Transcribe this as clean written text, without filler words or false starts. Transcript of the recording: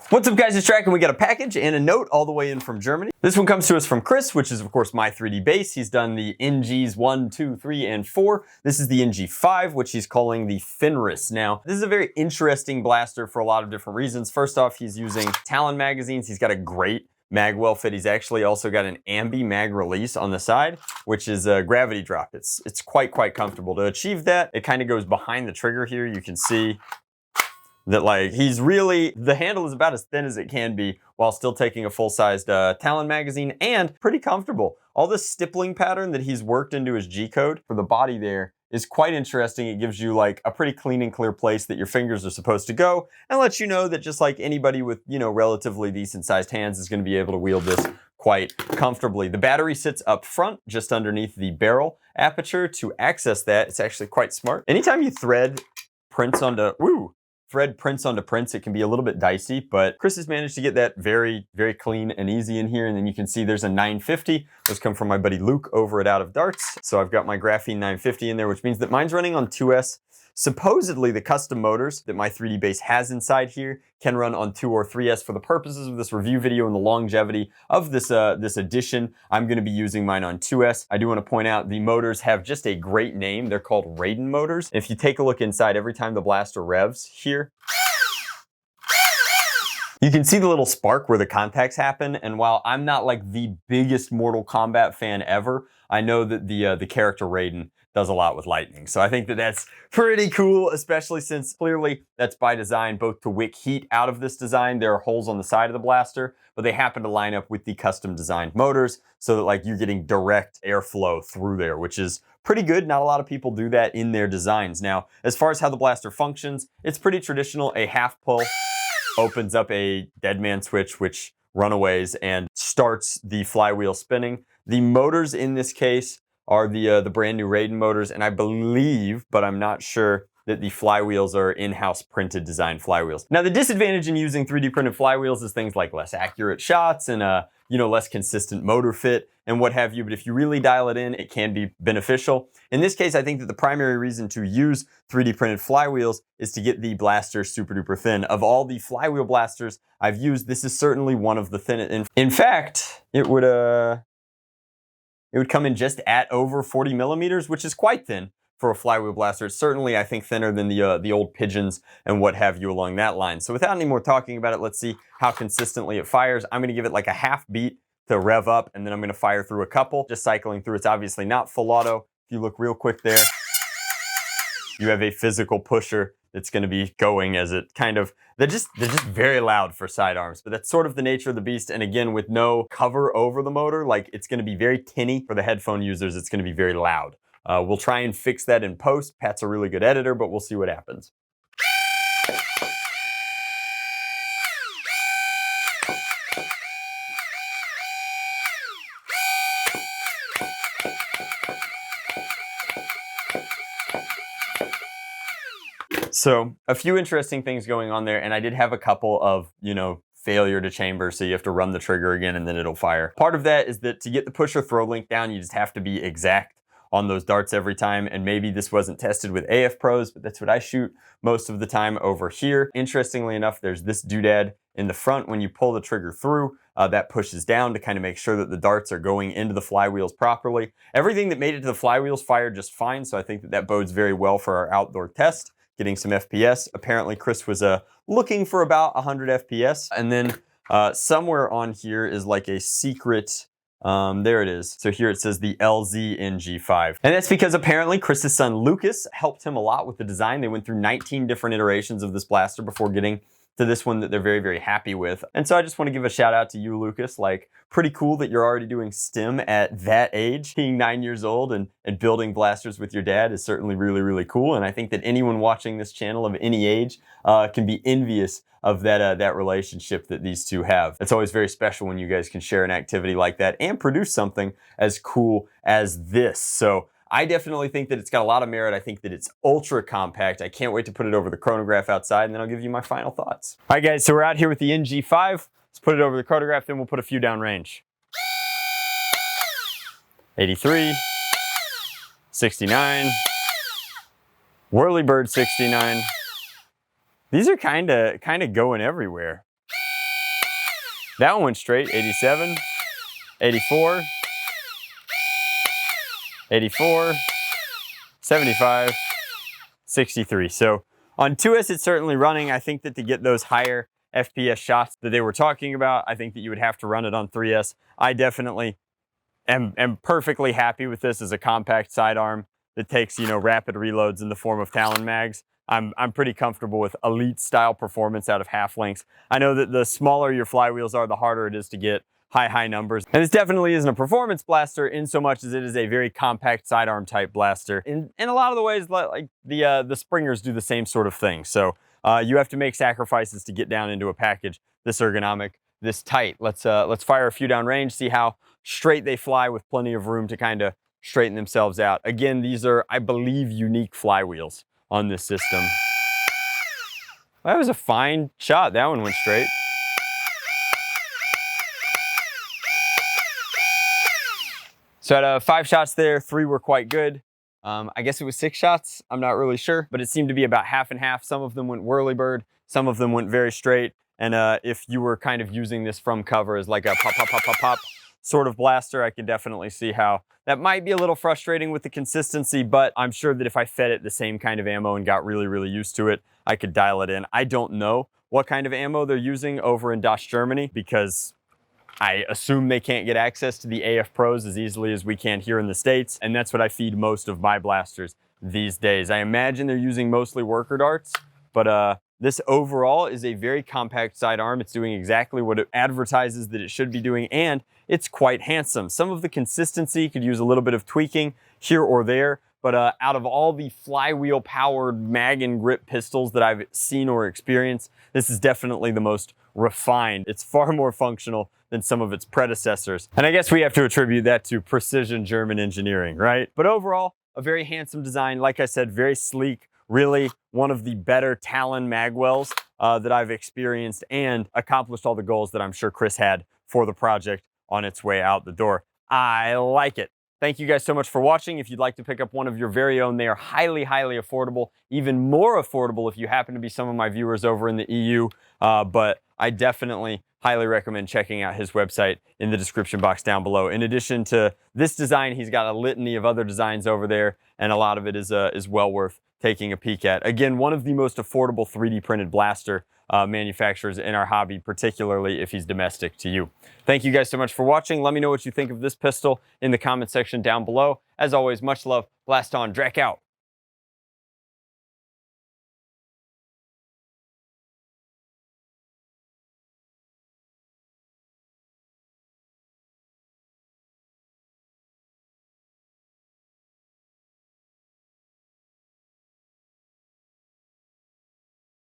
What's up guys, it's Drac and we got a package and a note all the way in from Germany. This one comes to us from Chris, which is of course my 3D base. He's done the NGs 1, 2, 3, and 4. This is the NG-5, which he's calling the Fenris. Now, this is a very interesting blaster for a lot of different reasons. First off, he's using Talon magazines. He's got a great mag well fit. He's actually also got an ambi mag release on the side, which is a gravity drop. It's quite comfortable. To achieve that, it kind of goes behind the trigger here. You can see that like he's really, the handle is about as thin as it can be while still taking a full-sized Talon magazine and pretty comfortable. All this stippling pattern that he's worked into his G-code for the body there is quite interesting. It gives you like a pretty clean and clear place that your fingers are supposed to go and lets you know that just like anybody with, you know, relatively decent sized hands is going to be able to wield this quite comfortably. The battery sits up front just underneath the barrel aperture. To access that, it's actually quite smart. Anytime you thread prints onto prints, it can be a little bit dicey, but Chris has managed to get that very clean and easy in here. And then you can see there's a 950. Those come from my buddy Luke over at Out of Darts. So I've got my graphene 950 in there, which means that mine's running on 2S. Supposedly the custom motors that my 3D base has inside here can run on 2 or 3S. For the purposes of this review video and the longevity of this edition, I'm going to be using mine on 2S. I do want to point out the motors have just a great name. They're called Raiden motors. If you take a look inside, every time the blaster revs here, you can see the little spark where the contacts happen. And while I'm not like the biggest Mortal Kombat fan ever, I know that the character Raiden does a lot with lightning. So I think that that's pretty cool, especially since clearly that's by design, both to wick heat out of this design. There are holes on the side of the blaster, but they happen to line up with the custom designed motors so that like you're getting direct airflow through there, which is pretty good. Not a lot of people do that in their designs. Now, as far as how the blaster functions, it's pretty traditional. A half pull opens up a dead man switch, which runaways and starts the flywheel spinning. The motors in this case are the brand new Raiden motors, and I believe, but I'm not sure, that the flywheels are in-house printed design flywheels. Now the disadvantage in using 3D printed flywheels is things like less accurate shots and you know, less consistent motor fit and what have you, but if you really dial it in, it can be beneficial. In this case, I think that the primary reason to use 3D printed flywheels is to get the blaster super duper thin. Of all the flywheel blasters I've used, this is certainly one of the thinnest. In fact, it would come in just at over 40 millimeters, which is quite thin for a flywheel blaster. It's certainly, I think, thinner than the old pigeons and what have you along that line. So without any more talking about it, let's see how consistently it fires. I'm gonna give it like a half beat to rev up, and then I'm gonna fire through a couple, just cycling through. It's obviously not full auto. If you look real quick there, you have a physical pusher that's going to be going as it kind of, they're just very loud for sidearms, but that's sort of the nature of the beast. And again, with no cover over the motor, like it's going to be very tinny. For the headphone users, it's going to be very loud. We'll try and fix that in post. Pat's a really good editor, but we'll see what happens. So a few interesting things going on there, and I did have a couple of, you know, failure to chamber, so you have to run the trigger again and then it'll fire. Part of that is that to get the pusher throw link down, you just have to be exact on those darts every time, and maybe this wasn't tested with AF pros, but that's what I shoot most of the time over here. Interestingly enough, there's this doodad in the front. When you pull the trigger through, that pushes down to kind of make sure that the darts are going into the flywheels properly. Everything that made it to the flywheels fired just fine, so I think that that bodes very well for our outdoor test, getting some FPS. Apparently Chris was looking for about 100 FPS. And then somewhere on here is like a secret, there it is. So here it says the LZ NG-5. And that's because apparently Chris's son Lucas helped him a lot with the design. They went through 19 different iterations of this blaster before getting to this one that they're very happy with. And so I just want to give a shout out to you, Lucas. Like, pretty cool that you're already doing STEM at that age. Being 9 years old and building blasters with your dad is certainly really cool. And I think that anyone watching this channel of any age can be envious of that relationship that these two have. It's always very special when you guys can share an activity like that and produce something as cool as this. So I definitely think that it's got a lot of merit. I think that it's ultra compact. I can't wait to put it over the chronograph outside, and then I'll give you my final thoughts. All right, guys, so we're out here with the NG-5. Let's put it over the chronograph, then we'll put a few down range. 83, 69, Whirlybird 69. These are kind of going everywhere. That one went straight, 87, 84, 84, 75, 63. So on 2S, it's certainly running. I think that to get those higher FPS shots that they were talking about, I think that you would have to run it on 3S. I definitely am perfectly happy with this as a compact sidearm that takes, you know, rapid reloads in the form of Talon mags. I'm pretty comfortable with elite style performance out of half lengths. I know that the smaller your flywheels are, the harder it is to get high numbers. And this definitely isn't a performance blaster in so much as it is a very compact sidearm type blaster. In a lot of the ways, like the Springers do the same sort of thing. So you have to make sacrifices to get down into a package this ergonomic, this tight. Let's fire a few down range, see how straight they fly with plenty of room to kind of straighten themselves out. Again, these are, I believe, unique flywheels on this system. That was a fine shot. That one went straight. So out of 5 shots there, 3 were quite good. I guess it was 6 shots. I'm not really sure, but it seemed to be about half and half. Some of them went whirlybird, some of them went very straight. And if you were kind of using this from cover as like a pop, pop, pop, pop, pop sort of blaster, I can definitely see how that might be a little frustrating with the consistency, but I'm sure that if I fed it the same kind of ammo and got really used to it, I could dial it in. I don't know what kind of ammo they're using over in Das, Germany, because I assume they can't get access to the AF Pros as easily as we can here in the States, and that's what I feed most of my blasters these days. I imagine they're using mostly worker darts, but this overall is a very compact sidearm. It's doing exactly what it advertises that it should be doing, and it's quite handsome. Some of the consistency could use a little bit of tweaking here or there, but out of all the flywheel powered mag and grip pistols that I've seen or experienced, this is definitely the most refined. It's far more functional than some of its predecessors. And I guess we have to attribute that to precision German engineering, right? But overall, a very handsome design. Like I said, very sleek. Really one of the better Talon magwells that I've experienced, and accomplished all the goals that I'm sure Chris had for the project on its way out the door. I like it. Thank you guys so much for watching. If you'd like to pick up one of your very own, they are highly affordable, even more affordable if you happen to be some of my viewers over in the EU. But I definitely highly recommend checking out his website in the description box down below. In addition to this design, he's got a litany of other designs over there, and a lot of it is well worth taking a peek at. Again, one of the most affordable 3D printed blaster manufacturers in our hobby, particularly if he's domestic to you. Thank you guys so much for watching. Let me know what you think of this pistol in the comment section down below. As always, much love. Blast on. Drac out.